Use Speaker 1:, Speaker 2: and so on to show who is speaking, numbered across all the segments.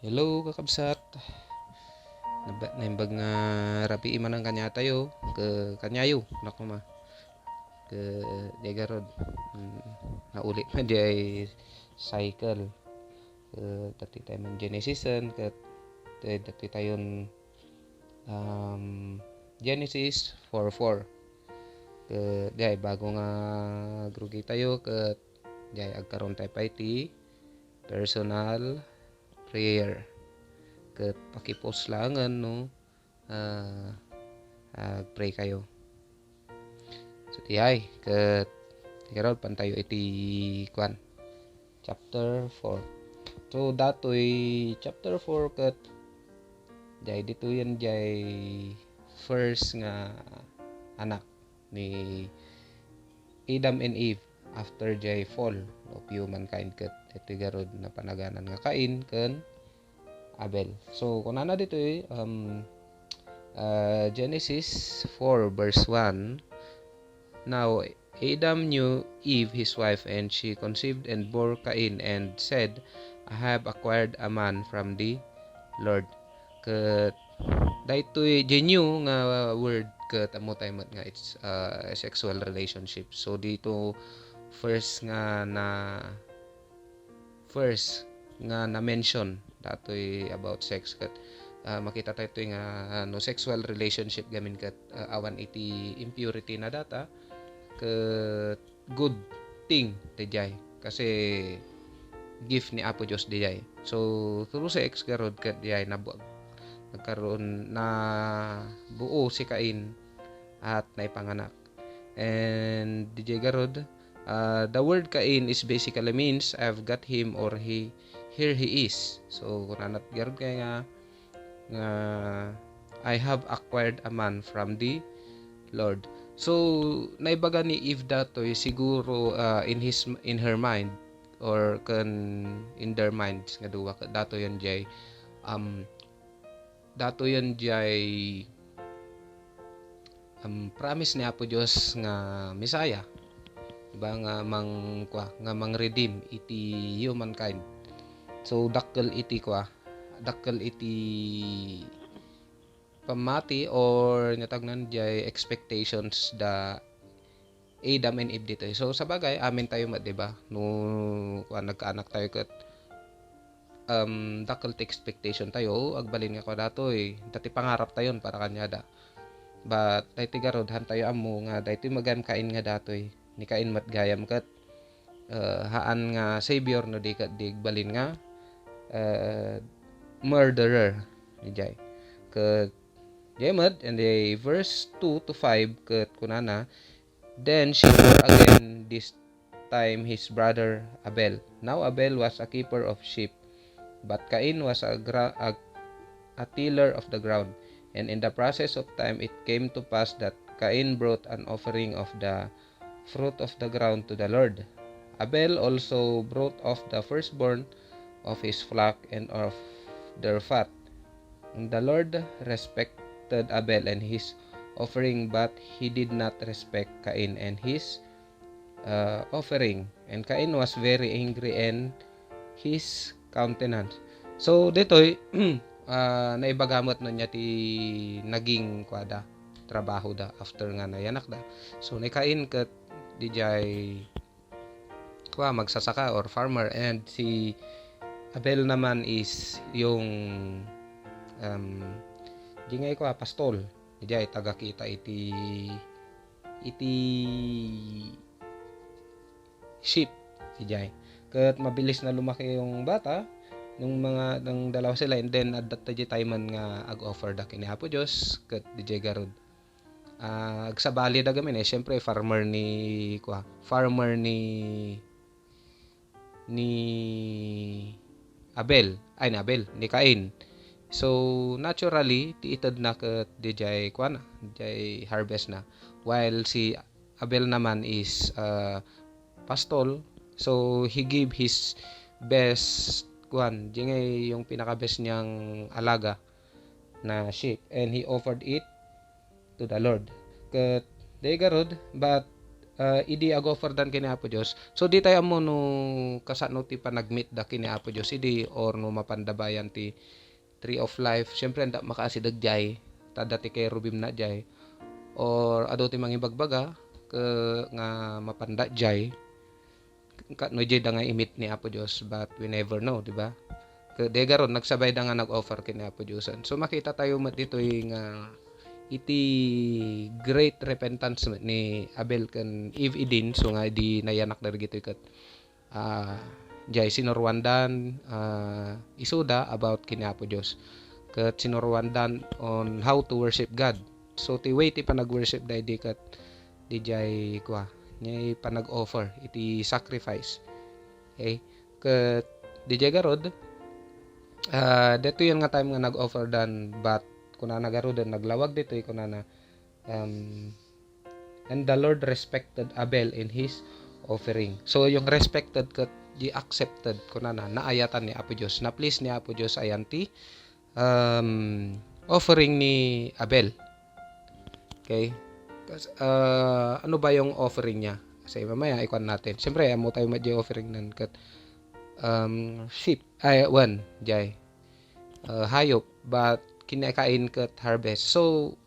Speaker 1: Hello kakabsat. Naimbag nga rapi man ang kanya tayo ke kanyayo nako ma ke Degarod. Nauli man di ay cycle ke dati tayo man Genesis ke dati tayon Genesis 4:4 ke di ay bago nga grugi tayo ke di ay agkaron tayo pa iti personal prayer ket pakipos langan no pray kayo so tihay ket karon pantayo iti kwan chapter 4 so datoy chapter 4 ket jay dito yan jay first nga anak ni Adam and Eve after jay fall of humankind ket iti garod na panaganan nga Cain ken Abel. So kung ana dito Genesis 4 verse 1. Now Adam knew Eve his wife, and she conceived and bore Cain, and said, I have acquired a man from the Lord. Ket daytoy genuine nga word ket amo tayo nga it's a sexual relationship. So dito first nga na mention datoy about sex ket makita tayo ito nga sexual relationship gamin ket awan iti impurity na data ket good thing dijay kasi gift ni Apo Dios dijay. So through sex garod ket dijay nagkaroon na buo si Cain at naipanganak. And DJ Garod, the word Cain is basically means I've got him or here he is. So kung nanat Garod kaya nga I have acquired a man from the Lord. So naibaga ni Eve datoy siguro in her mind or in their minds nga duwa dato yan jay promise ni Apo Dios nga Misaya diba nga mang redeem iti humankind. So dakkel iti pamati or natagnan jay expectations da Adam and Eve dito. So sa bagay amin tayo diba no nagkaanak tayo ket dakkel ti expectation tayo agbalin nga ko datoy dati pangarap tayon para kanya da. But dayti garod han tayo amo nga dayti magan Cain nga datoy ni Cain matgayam ket haan nga savior no di ket balin nga murderer ni jay ket Jemad and the verse 2 to 5 ket kunana then she bore again this time his brother Abel. Now Abel was a keeper of sheep, but Cain was a tiller of the ground. And in the process of time it came to pass that Cain brought an offering of the fruit of the ground to the Lord. Abel also brought of the firstborn of his flock and of their fat. And the Lord respected Abel and his offering, but he did not respect Cain and his offering. And Cain was very angry and his countenance. So ditoy naibagamot na niya ti naging trabaho da after nga nayanak da. So ni Cain ket dijay magsasaka or farmer, and si Abel naman is yung dingay pastol dijay taga kita iti sheep dijay ket mabilis na lumaki yung bata nung dalawa sila, and then at that time man nga ag-offer da kini Apo Dios ket DJ Garod agsabali da gamin syempre farmer ni Abel ni Cain. So naturally ti ited na ket dijay dijay harvest na, while si Abel naman is pastol, so he gave his best dingay yung pinaka best niyang alaga na sheep, and he offered it to the Lord ket dey garod. But idi ag-offer dan kini Apo Dios. So di tayo mo no kasano ti panagmeet da kini Apo Dios idi or no mapandabayan ti Tree of Life. Syempre anda makaasidag jay tada ti kay Rubim na jay or ado ti mangibagbaga ke nga mapanda jay no jay da nga imit ni Apo Dios, but we never know, di ba? Ke de garon nagsabay da nga nag-offer kini Apo Diosan. So makita tayo mat dito nga iti great repentance ni Abel ken Eve Idin, so nga di nayanak na gito kat jay sinurwandan isuda about kini Apo Dios ket sinurwandan on how to worship God. So ti way ti panag-worship da di kat di jay kwa nya panag-offer iti sacrifice. Okay, ket di jay garod dito yan nga time nga nag-offer dan, but kunana garod naglawag dito kunana and the Lord respected Abel in his offering. So yung respected ket di accepted kunana naayatan ni Apo Dios, na please ni Apo Dios ayan ti offering ni Abel. Okay, ano ba yung offering niya? Kasi mamaya ikuan natin. Siyempre, amo tayo madya offering nan kat sheep, jay hayop, but kinakain kat harvest. So,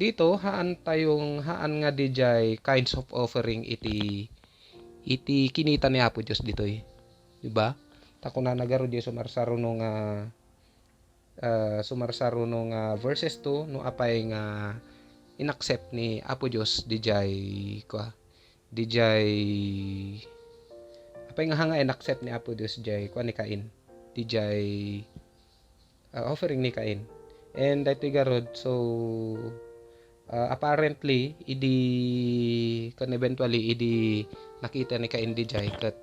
Speaker 1: dito, haan nga di jay kinds of offering iti kinita ni Apo Diyos dito eh. Diba? Tako na nagaro di sumarsaro nung verses 2 no apay nga inaccept ni Apo Dios DJ apay nga hanga inaccept ni Apo Dios DJ ni Cain DJ offering ni Cain, and dito garod. So apparently eventually nakita ni Cain DJ kat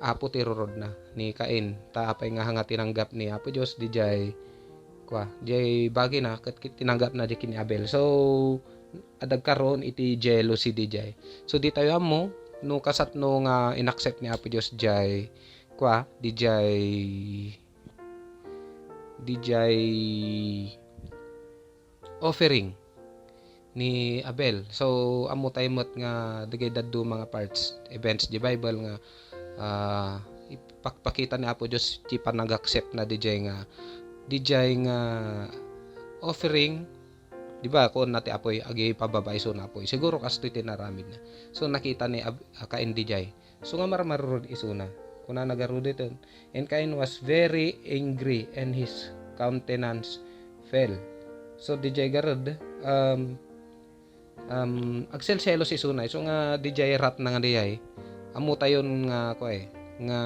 Speaker 1: Apo tirurod na ni Cain ta apay nga hanga tinanggap ni Apo Dios DJ jay bagi na kat tinanggap na di kini Abel. So adag karon iti jealousy DJ. So di tayo mo no kasat no nga inaccept ni Apo Dios jay DJ offering ni Abel. So amo tayo mat nga digay daddo mga parts events di Bible nga ipakpakita ni Apo Dios ti panag-accept na DJ nga offering, di ba? Kung nati apoy agi pababay so na apoy siguro kasto tinaramid na. So nakita ni Cain DJ, so nga marmarurod isuna kuna nagarud ito, and Cain was very angry and his countenance fell. So DJ garud agsel selos isuna, so nga DJ rat na nga dijay amo tayon nga nga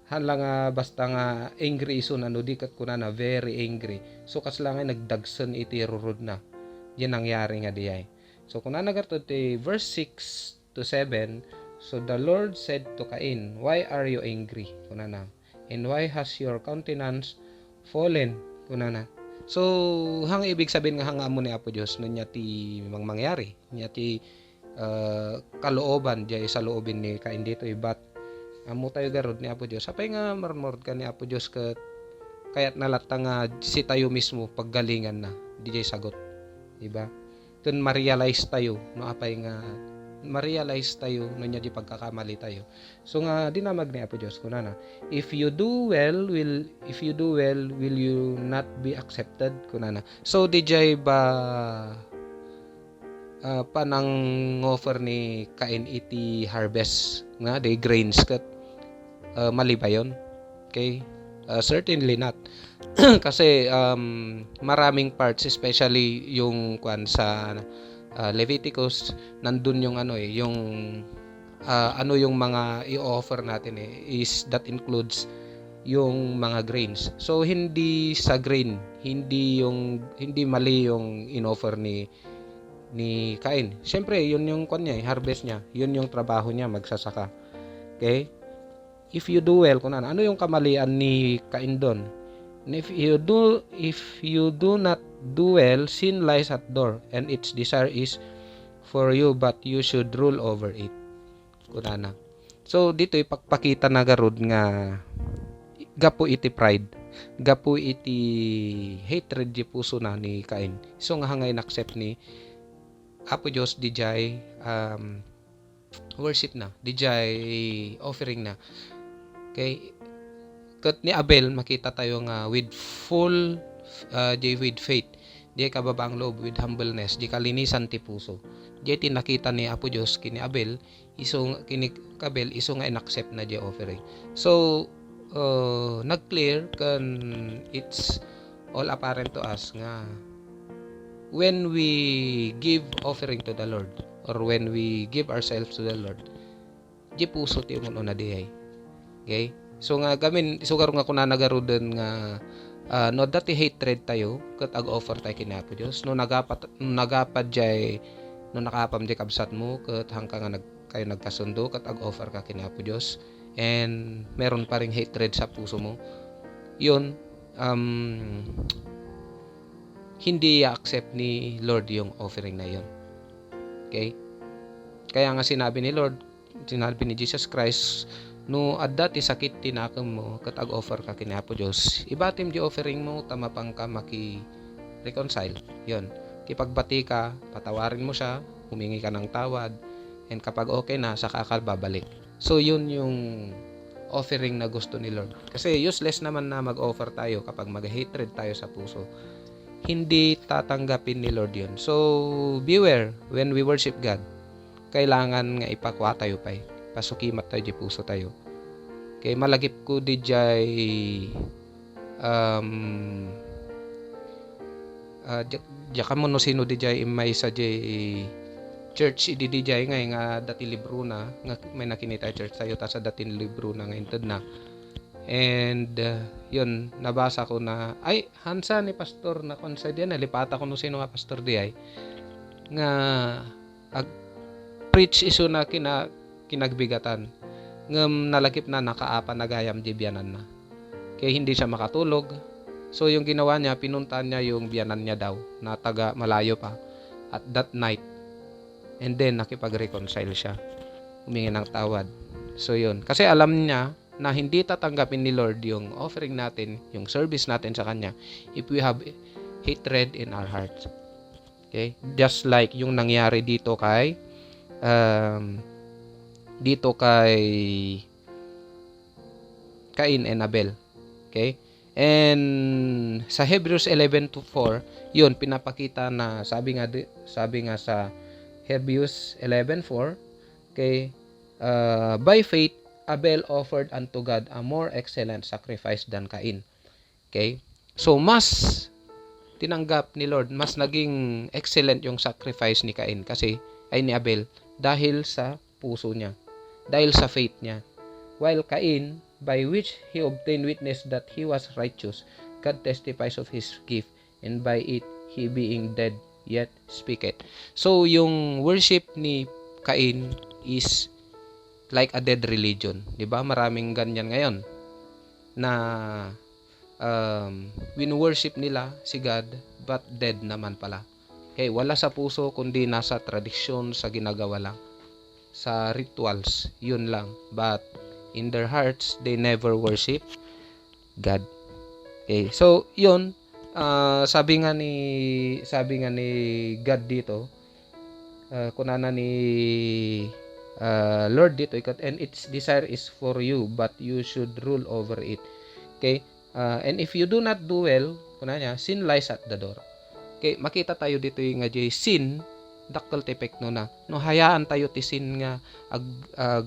Speaker 1: hala nga basta nga angry iso na no di kat kuna na very angry. So kasla nga nagdagson iti rurod na yan nangyari nga diay. So kuna nagartod ti verse 6 to 7, so the Lord said to Cain, why are you angry? Kuna na, and why has your countenance fallen? Kuna na. So hang ibig sabihin nga hanga mo ni Apo Dios no nya ti mangyari nya ti kalooban jay sa loobin ni Cain dito but amo tayo garod ni Apo Dios apay nga marmorod ka ni Apo Dios ket kaya't nalata nga si tayo mismo paggalingan na DJ sagot, diba? Kun ma-realize tayo no apay nga ma-realize tayo no nya di pagkakamali tayo. So nga dinamag ni Apo Dios kunana, if you do well will you not be accepted kunana. So DJ ba panang offer ni Cain iti harvest nga the grains kat mali ba yun? Okay, certainly not. Kasi maraming parts, especially yung sa Leviticus, nandun yung yung yung mga i-offer natin is that includes yung mga grains. So hindi sa grain, hindi mali yung in-offer ni Cain. Siyempre, yun yung harvest niya. Yun yung trabaho niya, magsasaka. Okay? If you do well, ano yung kamalian ni Cain doon? If you do not do well, sin lies at door, and its desire is for you, but you should rule over it. Kunana. So, dito ipakpakita na garud nga gapo iti pride. gapu iti hatred di puso na ni Cain. So nga hangay accept ni Apo Diyos dijay worship na, dijay offering na. Okay? Kat ni Abel makita tayo nga with full with faith, di kababaang loob, with humbleness, di kalinisan ti puso. Di tinakita ni Apo Diyos kini Abel, kini Abel iso nga inaccept na di offering. So nag-clear kan it's all apparent to us nga when we give offering to the Lord or when we give ourselves to the Lord, di puso ti uno na diay. Okay? So nga gamin sugar nga kuna nagarudan nga no dati hatred tayo ket ag-offer tayo kini Apo Dios no nagapad jay no nakapam di kabsat mo ket hangka nga kayo nagkasundo ket ag-offer ka kini Apo Dios and meron pa ring hatred sa puso mo, yun hindi i-accept ni Lord yung offering na yun. Okay? Kaya nga sinabi ni Jesus Christ, no adda ti sakit tinakam mo ket ag-offer ka kini Apo Dios, ibatim di offering mo tamapang ka maki-reconcile. Yun. Kipagbati ka, patawarin mo siya, humingi ka ng tawad, and kapag okay na, saka ka babalik. So yun yung offering na gusto ni Lord. Kasi useless naman na mag-offer tayo kapag mag-hatred tayo sa puso. Hindi tatanggapin ni Lord yun. So beware when we worship God. Kailangan nga ipakwa tayo pa. Pasukimat tayo di puso tayo. Kay malagip ko di jay ka mo no sino di jay may sa jay church di jay nga dati libro na nga may nakinita church tayo ta sa dati libro na nga inted na. And yun nabasa ko na ay hansa ni pastor na konsa diyan nalipata ko no sino nga pastor di ay nga preach iso na kinagbigatan ngem nalakip na nakaapa nagayam di biyanan na kaya hindi siya makatulog. So yung ginawa niya, pinuntahan niya yung biyanan niya daw na taga malayo pa at that night, and then nakipag-reconcile siya, humingi ng tawad. So yun, kasi alam niya na hindi tatanggapin ni Lord yung offering natin, yung service natin sa Kanya if we have hatred in our hearts. Okay? Just like yung nangyari dito kay Cain and Abel. Okay? And sa Hebrews 11:4, yun pinapakita na sabi nga sa Hebrews 11:4, okay, by faith Abel offered unto God a more excellent sacrifice than Cain. Okay? So mas tinanggap ni Lord, mas naging excellent yung sacrifice ni Cain ni Abel dahil sa puso niya, dahil sa faith niya. While Cain, by which he obtained witness that he was righteous, God testifies of his gift, and by it he being dead yet speaketh. So yung worship ni Cain is like a dead religion, 'di ba? Maraming ganyan ngayon na win-worship nila si God but dead naman pala. Okay, wala sa puso kundi nasa tradisyon, sa ginagawa lang, sa rituals, yun lang. But in their hearts, they never worship God. Okay, so yun, sabi nga ni God dito, kunana ni Lord dito, and its desire is for you, but you should rule over it. Okay, and if you do not do well, kunanya, sin lies at the door. Okay, makita tayo dito yung nga sin, dakkel ti epekto na. No hayaan tayo ti sin nga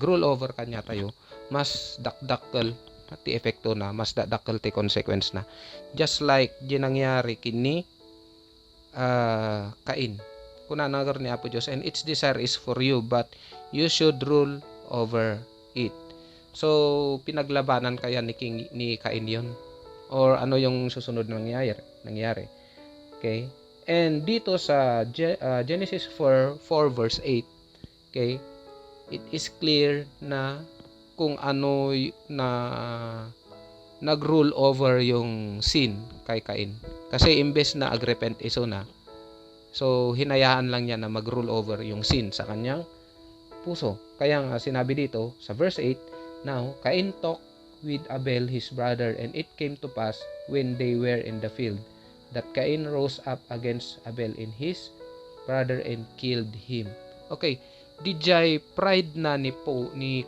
Speaker 1: rule over kanya tayo, mas dakdakkel ti epekto na, mas dakkel ti consequence na. Just like di nangyari kini Cain. Kuna nagar ni Apo Diyos, and its desire is for you, but you should rule over it. So pinaglabanan kaya ni Cain yon, or ano yung susunod na nangyari. Okay? And dito sa Genesis 4 verse 8, okay, it is clear na kung ano na nag-rule over yung sin kay Cain. Kasi imbes na agrepent iso na, so hinayaan lang niya na mag-rule over yung sin sa kanyang puso. Kaya nga sinabi dito sa verse 8, now Cain talked with Abel his brother, and it came to pass, when they were in the field, that Cain rose up against Abel in his brother and killed him. Okay, dijay pride na ni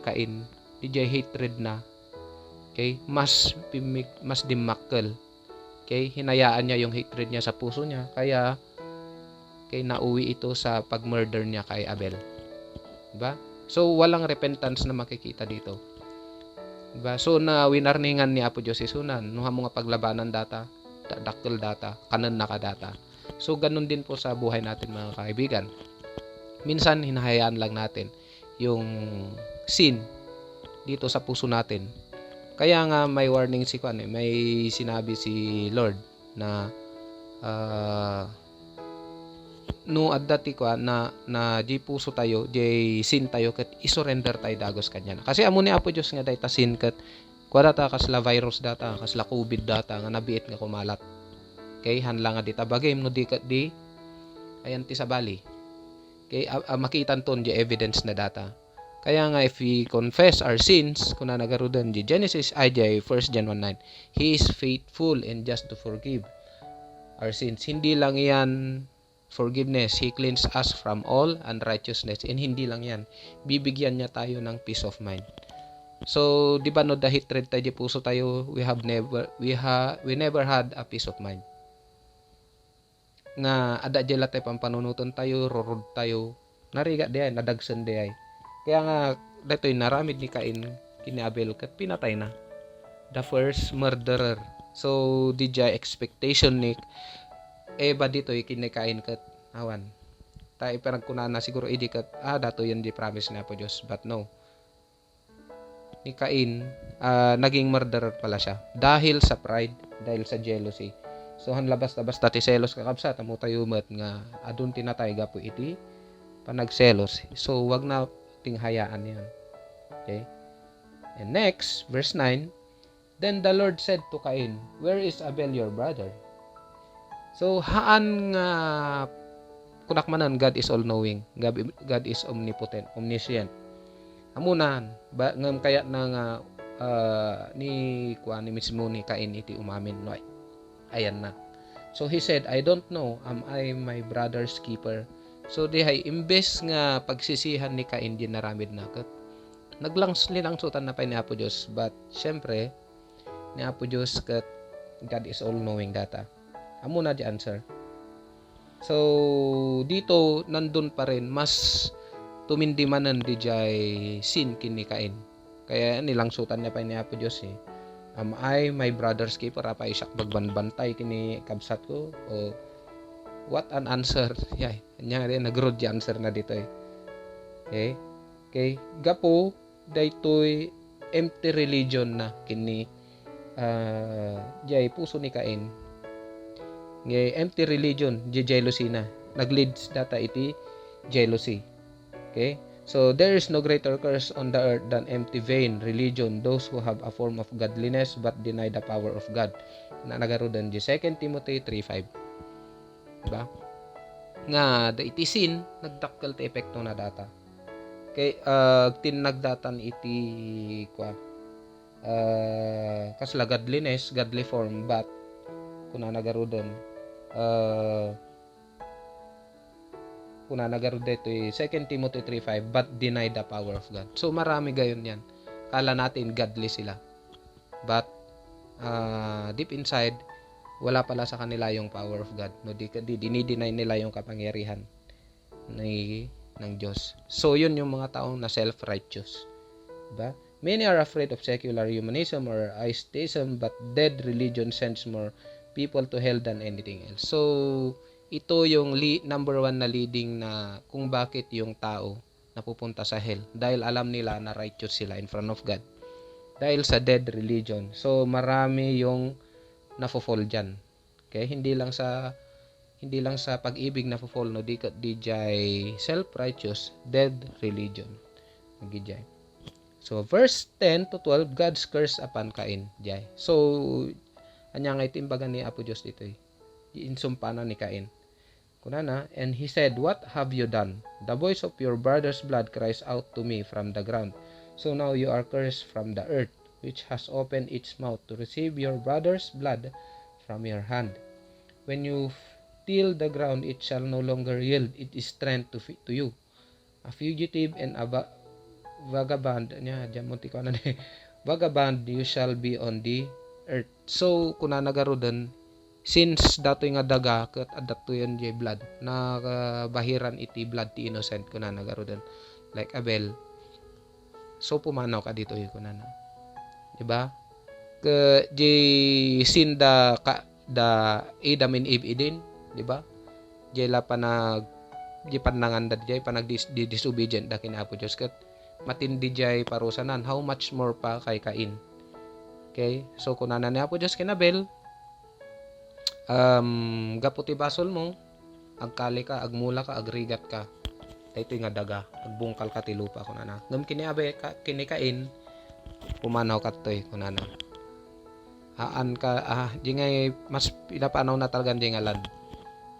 Speaker 1: Cain, dijay hatred na. Okay, mas dimakkel. Okay, hinayaan niya yung hatred niya sa puso niya, kaya nauwi ito sa pag-murder niya kay Abel. Diba? So walang repentance na makikita dito. Diba? So na winarningan ni Apo Diyos isunan, nuha mo nga paglabanan data, dakkel data, kanan nakadata. So ganun din po sa buhay natin mga kaibigan. Minsan hinahayaan lang natin yung sin dito sa puso natin. Kaya nga may warning si Kwan, may sinabi si Lord na no at dati Kwan na di puso tayo, di sin tayo kat isurrender tayo dagos kanya. Kasi amo ni Apo Dios nga dayta sin kat kuha data kasla virus data, kasla COVID data nga nabiit nga kumalat. Okay, hanla nga dita bagay no di ayan ti sa bali. Okay, makitan ton di evidence na data. Kaya nga if we confess our sins, kuna nagarudan di Genesis ay 1 John 1:9, He is faithful and just to forgive our sins. Hindi lang yan forgiveness, He cleans us from all unrighteousness. And hindi lang yan, bibigyan niya tayo ng peace of mind. So, di ba no, the hatred tayo di puso tayo, we never had a peace of mind. Nga ada jela tayo pampanunutan tayo, rorod tayo, nariga di ay, nadagsan di ay. Kaya nga, dato'y naramid ni Cain kini Abel kat pinatay na. The first murderer. So, di jay expectation ni Eva dito'y kini Cain kat awan. Tayo parang kunana siguro idi kat, dato yan di promise na po Diyos. But no. Ni Cain, naging murderer pala siya. Dahil sa pride, dahil sa jealousy. So, hanlabas-labas tati selos kakabsa, tamo tayo mat nga, adun tinatay gapo iti, panagselos. So, wag na tinghayaan yan. Okay? And next, verse 9, Then the Lord said to Cain, Where is Abel your brother? So, haan nga kunakmanan, God is all-knowing. God is omnipotent, omniscient. Amunan, ngam kaya na nga ni mismo ni Cain iti umamin. No, ayan na. So, he said, I don't know, am I my brother's keeper? So, dihay, imbes nga pagsisihan ni Cain din naramid na kat naglangsutan na pa ni Apo Diyos. But, syempre, ni Apo Diyos kat God is all-knowing data. Amo na di answer. So, dito, nandun pa rin, mas tumindimanan di jay sin kini Cain. Kaya nilangsutan niya pa ni Apo Diyos eh. Am I my brother's keeper? Apa isak bagbanbantay kini kabsat ko? O what an answer. Yay. Kanya rin, nag-road yung answer na dito eh. Okay? Okay? Gapo, daytoy empty religion na kini jay puso ni Cain. Ngay empty religion, jay jealousy na. Nag-leads data iti jealousy. Okay? So, there is no greater curse on the earth than empty, vain religion, those who have a form of godliness but deny the power of God. Na nagarudan di 2 Timothy 3:5. Diba? Nga, da iti sin, nagdakkel ti epekto na data. Kay, tinagdatan iti, kasla godliness, godly form, but, kuna nagarudan, kuna nagaruda ito 2 Timothy 3:5, but deny the power of God. So, marami gayon yan. Kala natin godly sila. But, deep inside, wala pala sa kanila yung power of God. No, dinideny nila yung kapangyarihan ng Diyos. So, yun yung mga taong na self-righteous. Diba? Many are afraid of secular humanism or atheism, but dead religion sends more people to hell than anything else. So, ito yung number 1 na leading na kung bakit yung tao napupunta sa hell. Dahil alam nila na righteous sila in front of God. Dahil sa dead religion. So, marami yung nafo-fall dyan. Okay? Hindi lang sa pag-ibig nafo-fall, no? Di self-righteous, dead religion. Magijay. So, verse 10 to 12, God's curse upon Cain. Jay. So, anya nga itimbagan ni Apo Diyos dito eh. Insumpana ni Cain. Kunana, and he said, What have you done? The voice of your brother's blood cries out to me from the ground. So now you are cursed from the earth, which has opened its mouth to receive your brother's blood from your hand. When you till the ground, it shall no longer yield its strength to you. A fugitive and a vagabond, vagabond you shall be on the earth. So, kuna nagarodan, since datoy nga daga, kat adato yan jay blood, na bahiran iti blood ti innocent, kuna nagarodan, like Abel. So, pumanaw ka dito yung kuna na. Diba? Ka, jay sin da Adam and Eve idin, diba? Jay la panag, jay panangan da jay, panag disobedient da kinapo Diyos, kat matindi jay parusanan, how much more pa kay Cain. Okay? So, kunana niya po Diyos kinabel, gaputi basol mo, agkali ka, agmula ka, agrigat ka. Ito nga daga, agbungkal ka ti lupa, kunana. Ngam kiniabe, kinikain, pumanaw ka to'y, kunana. Haan ka, di ngay, mas pinapanaw na talagang di nga land.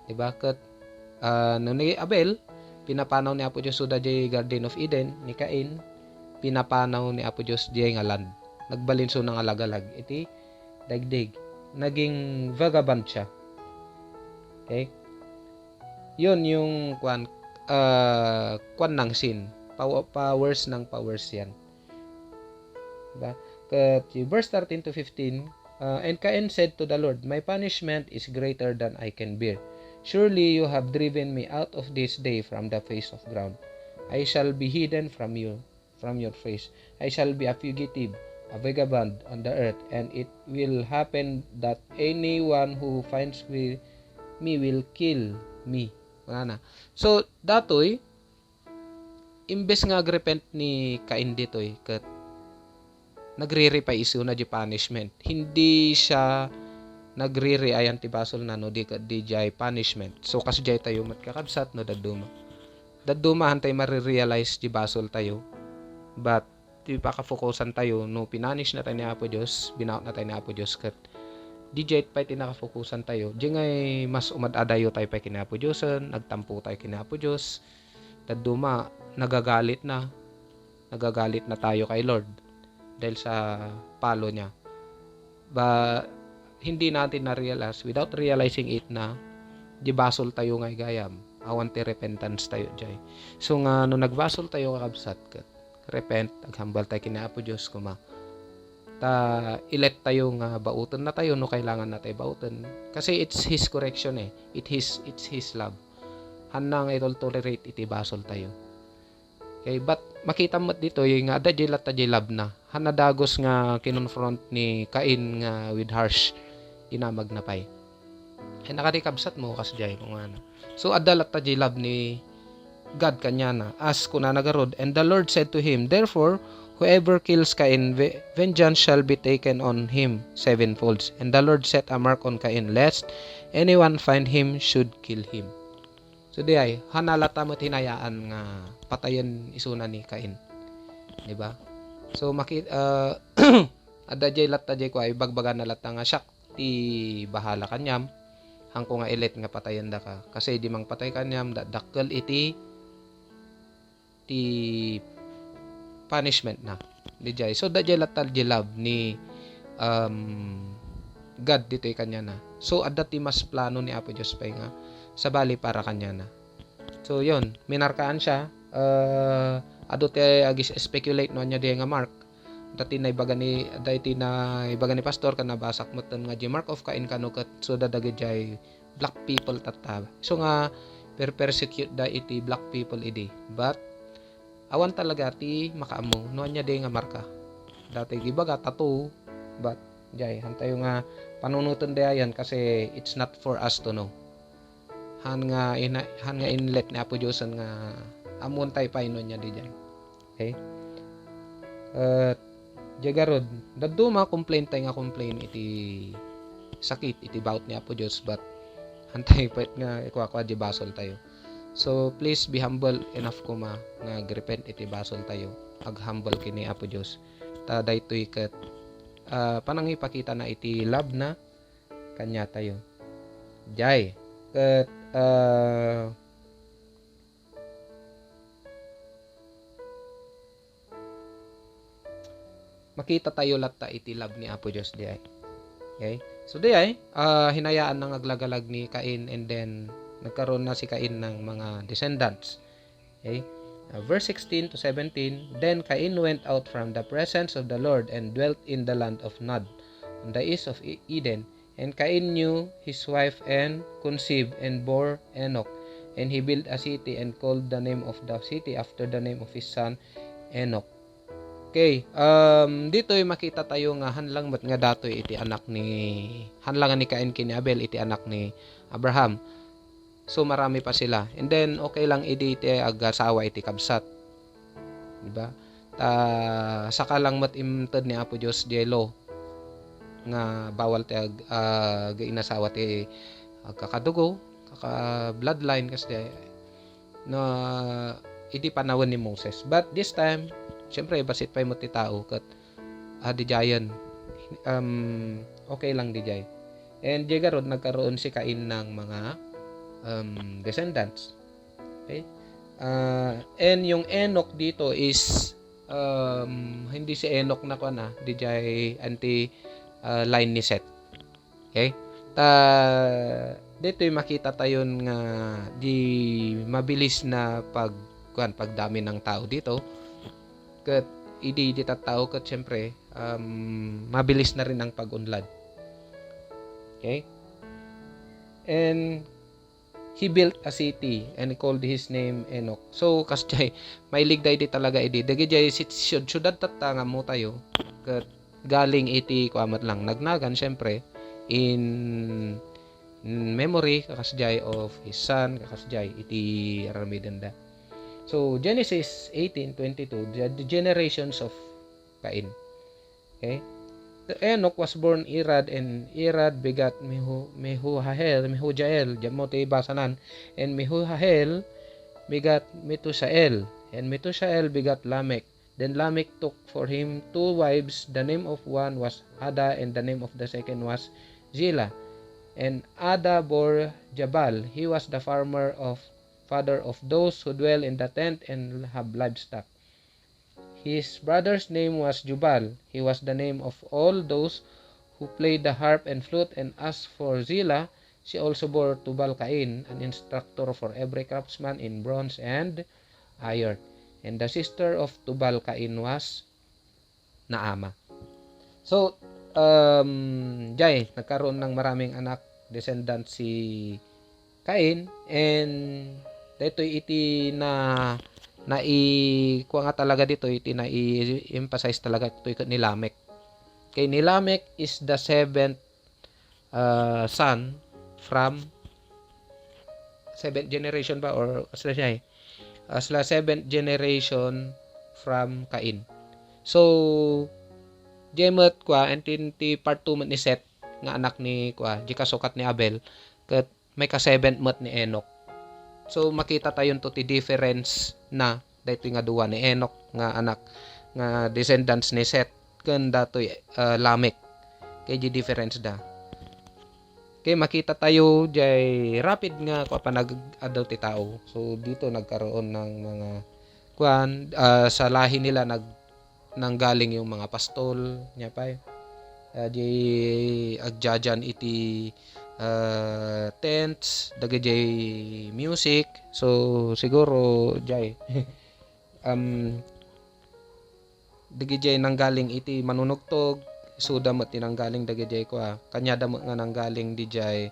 Speaker 1: Diba? Kat, nung ni Abel, pinapanaw ni Apo Diyos suda di Garden of Eden, ni Cain, pinapanaw ni Apo Diyos di nga land. Nagbalinso ng alagalag. Iti, dagdig. Naging vagabond siya. Okay? Yun yung kwan ng sin. Powers ng powers yan. Diba? Verse 13 to 15, and Cain said to the Lord, my punishment is greater than I can bear. Surely you have driven me out of this day from the face of ground. I shall be hidden from you, from your face. I shall be a fugitive, a vagabond on the earth, and it will happen that anyone who finds me will kill me. Wala na. So, datoy, imbes nga agrepent ni Cain ditoy, kat nagre-repay isu na di punishment. Hindi siya nagre-reayan ti basol na no di jay punishment. So kasi jay tayo matkakabsat no daduma. Daduma hantay marirealize di basol tayo. But di pa kafokusan tayo no pinanish na tayo ni Apo Diyos, binaut na tayo ni Apo Diyos kat di jay pa tinakafokusan tayo. Di ngay mas umadadayo tayo pa kina Apo Diyos, nagtampo tayo kina Apo Diyos. Daduma nagagalit na tayo kay Lord dahil sa palo niya. Hindi natin na-realize, without realizing it na, di basol tayo ngay gayam. Awanti repentance tayo jay. So nga, no nagbasol tayo kakabsat, repent, aghambal tayo kina Apo Diyos, kuma. Ilet tayo nga bautan na tayo, no kailangan na tayo bautan. Kasi it's His correction eh. It's His love. Hanang itol tolerate iti basol tayo. Okay, but makita mo dito yung nga, adadjay love na. Hanadagos nga kinonfront ni Cain nga with harsh dinamag na pay. Ay nakadikabsat mo kasi jay kung ano. So adalat ta love ni God kanya na as kuna nagarod, and the Lord said to him, therefore whoever kills Cain, vengeance shall be taken on him sevenfold. And the Lord set a mark on Cain, lest anyone find him should kill him. So di ay hanalata mo tinayaan nga patayan isuna ni Cain. Di ba? So adajay latta jay ko ay bagbagan na latta nga siya ti bahala kanyam hangko nga ilet nga patayan da ka kasi di mang patay kanyam dakkel iti ti punishment na di jay. So dajay latta jay love ni God dito kanya na. So adda ti mas plano ni Apo Diyos pa nga sabali para kanya na. So yon minarkaan siya adote agis speculate no nya di nga mark dati na ibaga ni pastor kan nabasak mo nga di mark of Cain kano kat so dadagay jay black people tata. So nga persecute da iti black people idi. But awan talaga ti makaamo no nya di nga marka. Dati ibaga tattoo but jay hantayo nga panunutan da yan kasi it's not for us to know. Han nga inlet ni Apo Diyos nga amon tay pa ino nya di jay. Okay? Jagarod, daduma complain tayo nga complain iti sakit iti bout ni Apo Diyos, but hantay pait nga ikwa di basol tayo. So please be humble enough kuma nga repent iti basol tayo, ag humble kini Apo Diyos ta daytoy ket panang ipakita na iti love na kanya tayo jay ket makita tayo latta iti love ni Apo Diyos di ay. Okay? So di ay, hinayaan ng aglagalag ni Cain, and then nagkaroon na si Cain ng mga descendants. Okay? Verse 16 to 17, Then Cain went out from the presence of the Lord and dwelt in the land of Nod, on the east of Eden. And Cain knew his wife and conceived and bore Enoch. And he built a city and called the name of the city after the name of his son Enoch. Okay, dito ay makita tayo nga hanlang mat nga datoy iti anak ni hanlangan ni Cain kini Abel iti anak ni Abraham. So marami pa sila. And then okay lang iti agasawa iti kabsat. Di ba? Saka lang mat imted ni Apo Dios dielo nga bawal ti inasawa ti kakadugo, kaka bloodline kasi na iti panahon ni Moses. But this time, syempre basit pa mo ti tao kat di jayan okay lang di jay. And di garod nagkaroon si Cain ng mga descendants. Okay? And yung Enoch dito is hindi si Enoch na kuan di jay anti line ni Seth. Okay? Dito makita tayo nga di mabilis na pagdami ng tao dito. Kat idi tao kat syempre mabilis na rin ang pag-unlad. Okay? And he built a city and he called his name Enoch. So kasjay mailig day di talaga idi. Dagijay syudad tatta nga mo tayo kat galing iti kuamat lang nagnagan syempre in memory kakasjay of his son kakasjay iti aramidenda. So Genesis 18:22, the generations of Cain. Okay? Enoch was born Irad, and Irad begat Mehujael, jamote basanan, and Mehujael begat Metusael, and Metusael begat Lamech. Then Lamech took for him 2 wives. The name of one was Ada, and the name of the second was Zillah. And Ada bore Jabal. He was the father of those who dwell in the tent and have livestock. His brother's name was Jubal. He was the name of all those who played the harp and flute. And as for Zillah, she also bore Tubal-Cain, an instructor for every craftsman in bronze and iron. And the sister of Tubal-Cain was Naama. So, jay, nagkaroon ng maraming anak, descendant si Cain, and dito iti kuha nga talaga dito iti i-emphasize talaga ito ni Lamech. Kay ni Lamech is the 7th son from 7th generation ba or asla siya asla 7th generation from Cain. So jemot kwa anti part 2 ni Seth nga anak ni kwa di kasukat ni Abel ket may ka 7th mat ni Enoch. So makita tayo to ti difference na dayto nga duwa ni Enoch nga anak nga descendants ni Seth ken datoy Lamech. Kay di difference da. Kay makita tayo jay rapid nga kwa panag-adult ti tao. So dito nagkaroon ng mga kuan sa lahi nila nanggaling yung mga pastol nya pa jay agjajan iti tents dagay music. So siguro jay dagay nanggaling iti manunugtog. So damot tinanggaling dagay ko kanya damot nga nanggaling dijay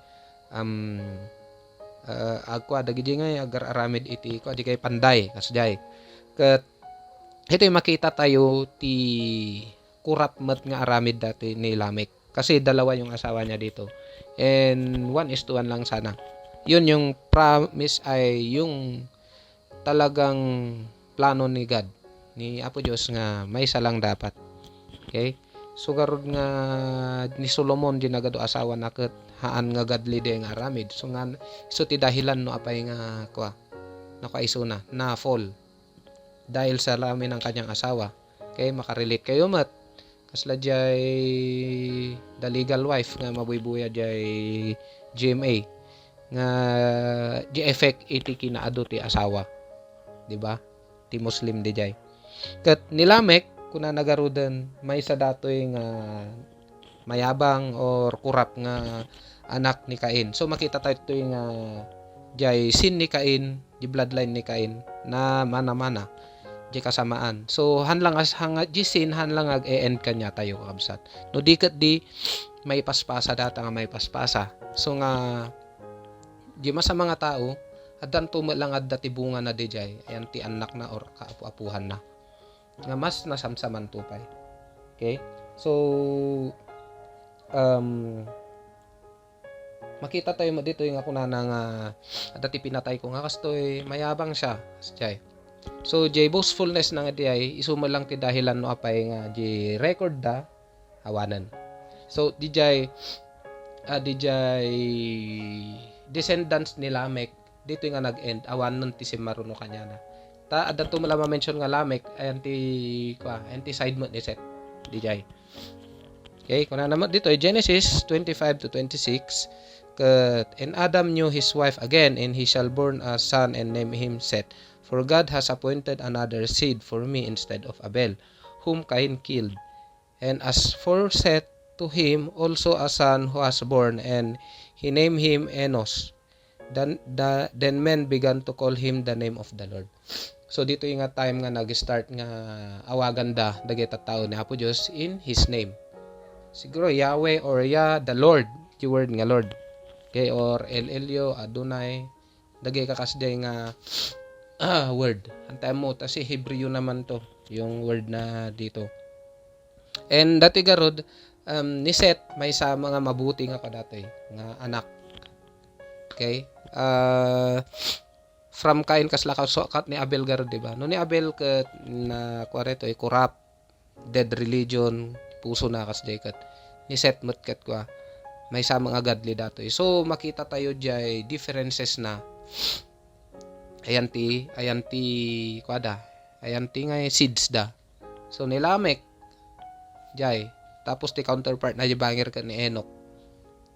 Speaker 1: agwa dagay nga agar aramid iti ko di kay panday kasjay ket ito yung makita tayo ti kurat mat nga aramid dati ni Lamech kasi dalawa yung asawa niya dito and 1:1 lang sana. Yun yung promise ay yung talagang plano ni God ni Apo Diyos nga may isa lang dapat. Okay? So garod nga ni Solomon di nagado asawa na ket haan nga godly de nga aramid. So nga so ti dahilan no apay nga kwa nakaisuna na fall dahil sa lamin ng kanyang asawa. Okay, makarelate kayo mat kasla jay the legal wife nga mabuybuya jay GMA nga di effect iti kinaado ti asawa, di ba? Ti Muslim di jay. Ket ni Lamech kuna nagaruden may sa datoy nga mayabang or kurap nga anak ni Cain. So makita tayo ito nga jay sin ni Cain, di bloodline ni Cain na mana-mana di kasamaan. So hanlang as hanga di sin hanlang ag e-end kanya tayo kabsat. No diket di may paspasa data nga may paspasa. So nga di sa mga tao adan tumalang ad dati bunga na di jay ayan ti anak na or kaapu-apuhan na. Nga mas nasamsaman tupay. Okay? So makita tayo mo dito yung ako na nga dati pinatay ko nga kastoy mayabang siya jay. So jay boastfulness na nga di ay isuma lang ti dahilan no apay nga di record da awanan. So di jay descendants ni Lamek dito nga nag-end awanan ti si Maruno kanya na. Ta adto mo lang ma-mention nga Lamek ayan ti side mo ni Seth di jay. Okay, kuna naman dito Genesis 25 to 26 and Adam knew his wife again and he shall born a son and name him Seth, for God has appointed another seed for me instead of Abel, whom Cain killed. And as for Seth, to him also a son who was born, and he named him Enos. Then men began to call him the name of the Lord. So dito yung time nga nag-start nga awagan da dagita tao ni Apo Dios in his name. Siguro Yahweh or the Lord, keyword nga Lord. Okay, or El Elyo, Adonai, dagay kakasday nga word. Antay mo, kasi Hebreo naman to, yung word na dito. And dati garod, ni Seth, may sa mga mabuti nga kadatoy, nga anak. Okay? From Cain kasla kausukat ni Abel garod, diba? No ni Abel kat na kwareto, corrupt, dead religion, puso na kasday kat. Ni Seth matkat kwa, may sa mga godly datoy. So makita tayo jay differences na ayan ti nga seeds da. So ni Lamek jay tapos ti counterpart na bangir ka ni Enoch.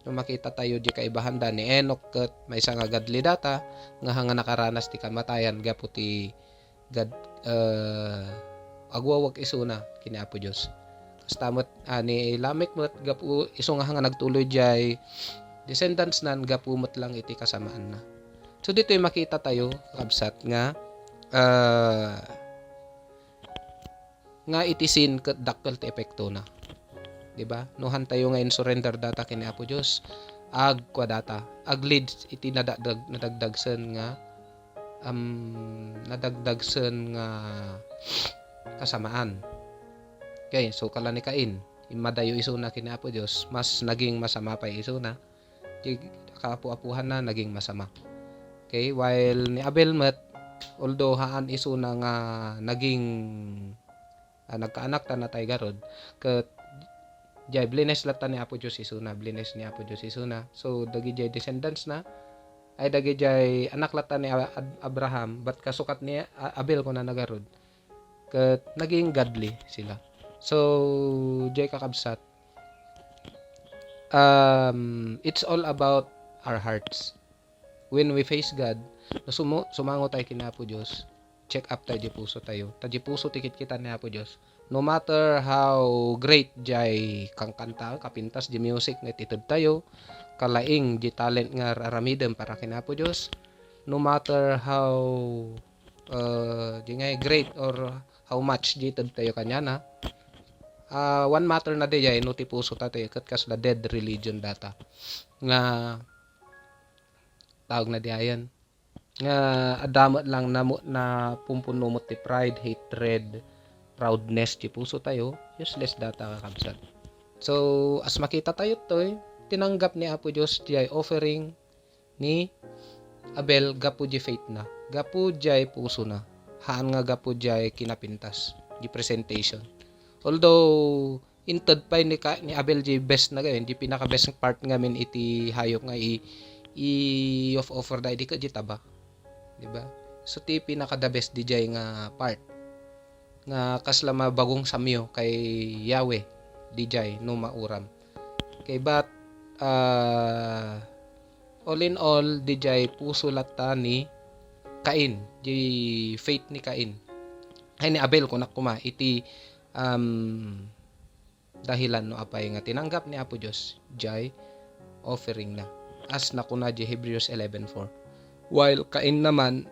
Speaker 1: So makita tayo di kaibahan da ni Enoch ket may sa nga godly data nga hanga nakaranas ti kamatayan gapu ti God agwawag isuna kini Apo Dios. Kastamot ni Lamek met gapu iso nga hanga nagtuloy jay descendants nan gapumot lang iti kasamaan na. So dito yung makita tayo kabsat nga nga itisin ket dakkel ti epekto na. Di ba? Nuhan tayo nga in surrender data kini Apo Dios ag kwa data ag leads iti nadagdagsen nga kasamaan. Okay, so kala ni Cain, imadayo iso na kini Apo Dios, mas naging masama pa iso na. Di kaapu-apuhan na naging masama. Okay, while ni Abel met, although haan iso na nga naging nagkaanak ta na tay garod, ket jay blines lata ni Apo Dios iso na, blines ni Apo Dios iso na. So dagi jay descendants na ay dagi jay anak lata ni Abraham, but kasukat ni Abel ko na nagarod. Ket naging godly sila. So, jay kakabsat, it's all about our hearts. When we face God, sumango tayo kina Apo Dios, check up tayo di puso tayo. Tayo puso tikit kita ni Apo Dios. No matter how great jay kang kanta, kapintas di music nga titod tayo, kalaing di talent nga aramidem para kina Apo Dios. No matter how di nga great or how much di titod tayo kanya na, one matter na di jay no ti puso tatay ket kasla dead religion data nga tawag na di ayan nga adamat lang na pumpunumot ti pride, hatred, proudness ti puso tayo, useless data kakabsat. So as makita tayo toy tinanggap ni Apo Dios di offering ni Abel gapu di faith na, gapu jay puso na, haan nga gapu jay kinapintas di presentation. Although inted pa ni Abel J best na gayon, di pinaka best part nga min iti hayop nga i of offer da di ka jitaba, di ba? So ti pinaka the best di jay nga part nga kasla mabagong samyo kay Yahweh di jay no mauram. Okay, but all in all di jay puso lata ni Cain, di faith ni Cain. Ay ni Abel kunak kuma iti dahilan no apay nga tinanggap ni Apo Dios jay offering na as nakuna di Hebrews 11:4. While Cain naman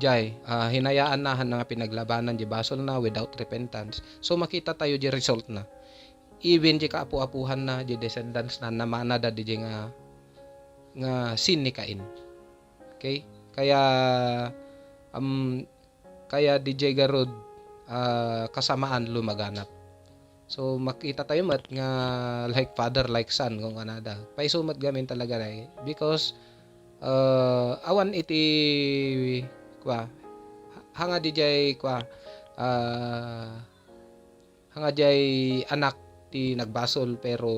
Speaker 1: jay hinayaan na nga pinaglabanan di basol na without repentance. So makita tayo di result na. Even di kaapu-apuhan na di descendants na namana da di nga sin ni Cain. Okay? Kaya DJ Garod kasamaan lumaganap. So makita tayo mat nga like father like son kung kanada. Paisumat gamin talaga ray because awan iti hanga DJ hanga jay anak ti nagbasol pero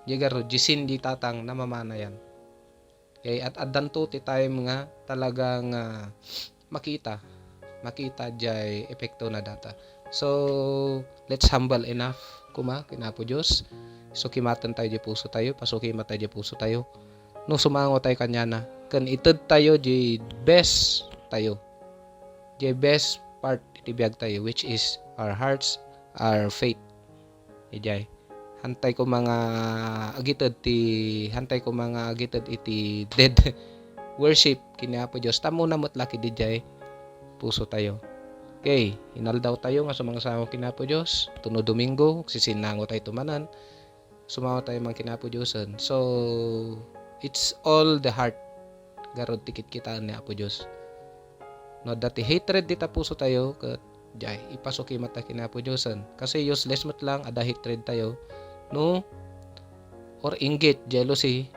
Speaker 1: DJ Garod jisin di tatang namamana yan. Okay, at adanto ti time nga talagang makita jay epekto na data. So let's humble enough kinapo Diyos. So kimatan tayo di puso tayo, pasuki matay di puso tayo. No sumango tayo kanya na. Kan ited tayo di best tayo. Di best part iti biag tayo which is our hearts, our faith. Ijay. Hantay ko mga agited iti dead worship kinapo Diyos. Tamo na motlaki di jay puso tayo. Okay, hinaldaw tayo nga sumangasama kinapo Diyos. Tuno Domingo, sisinango tayo tumanan. Sumawa tayo mga kinapo Diyosan. So, it's all the heart. Garod tikit kitaan ni Apo Diyos. No, dati hatred dita puso tayo, kat jay, ipasuki mata kinapo Diyosan. Kasi useless mat lang, ada hatred tayo. No? Or inggit, jealousy.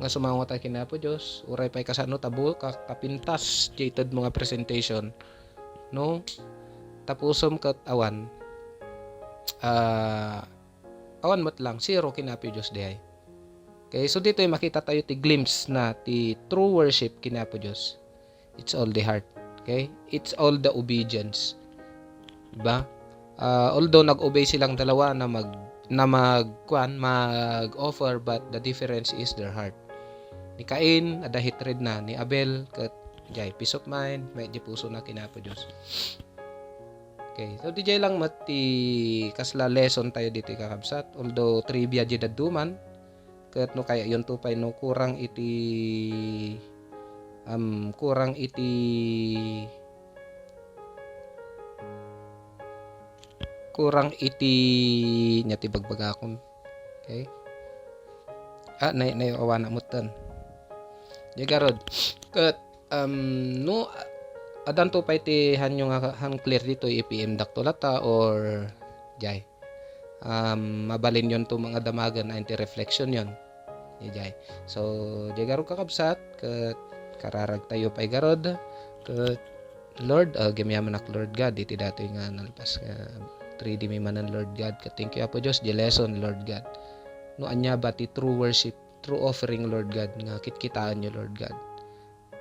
Speaker 1: Nga sumango tayo kinapo Diyos. Uray pa'y kasano tabo, kapintas, jated mga presentation. No, tapusom kat awan mat lang zero kinapo Diyos dihay. Okay, so dito ay makita tayo ti glimpse na ti true worship kinapo Diyos. It's all the heart. Okay, it's all the obedience, diba? Although nag-obey silang dalawa na mag-offer, but the difference is their heart. Ni Cain ada hatred na, ni Abel kat jay peace of mind, may di puso na kinapo Diyos. Okay, so DJ lang mati kasla lesson tayo dito kakabsat. Although trivia di daduman, ket no kaya yun tupay no kurang iti nyati bagbaga akon. Okay? Nay awana mutan. Jagarod. Ket no adanto pa iti hanyo nga han clear dito IPM daktolata or jay mabalin yon to mga damagan na anti-reflection yon jay. So jay garod kakabsat ket kararag tayo pay garod ket Lord gamiyaman ak Lord God iti datoy nga nalpas nga 3D mi manan Lord God ket thank you Apo Dios di lesson Lord God no anya ba ti true worship, true offering Lord God nga kitkitaan nyo Lord God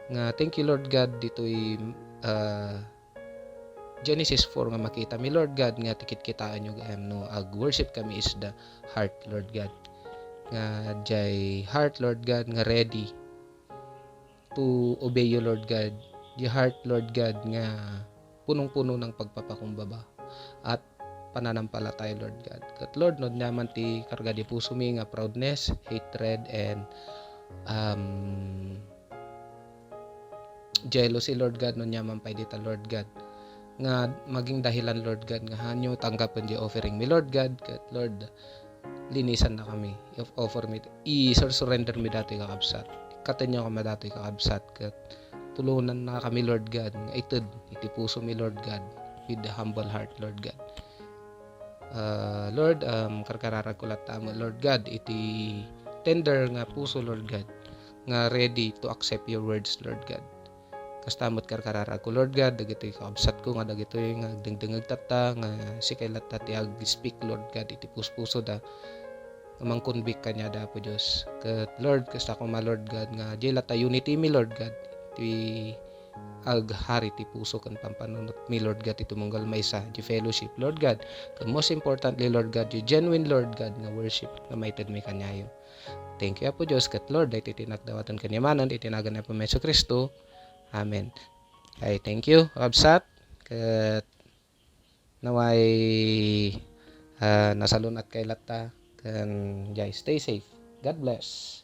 Speaker 1: nga thank you Lord God dito'y Genesis 4 nga makita mi Lord God nga tikit kitaan nyo no ag worship kami is the heart Lord God nga jay heart Lord God nga ready to obey you Lord God the heart Lord God nga punong-puno ng pagpapakumbaba at pananampalataya Lord God kat Lord no naman ti karga di puso mi nga proudness, hatred and jealousy Lord God no nyaman pay dita Lord God nga maging dahilan Lord God nga hanyo tanggapan di offering mi Lord God ket Lord linisan na kami offer mi surrender mi datoy kakabsat katenyo ka madatoy kakabsat ket tulunan na kami Lord God nga ited iti puso mi Lord God with the humble heart Lord God. Lord karkararag kulat tamo Lord God iti tender nga puso Lord God nga ready to accept your words Lord God kastamot karkararag ko Lord God dagitoy kaabsat ko nga dagitoy nga dengdengeg tata nga sikaylat tati ag speak Lord God iti puso da amang convict kanya da po Dios ket Lord kasta ko ma Lord God nga jelata unity mi Lord God ti ag hari ti puso ken pampanunot mi Lord God iti munggal maysa di fellowship Lord God ken most importantly Lord God di genuine Lord God nga worship nga maited mi kanyayo. Thank you Apo Dios ket Lord iti tinakdawatan kanyamanan iti nagan ni Apo Kristo. Amen. Ay thank you Absat ket naway nasalun at kay lata kan jay stay safe. God bless.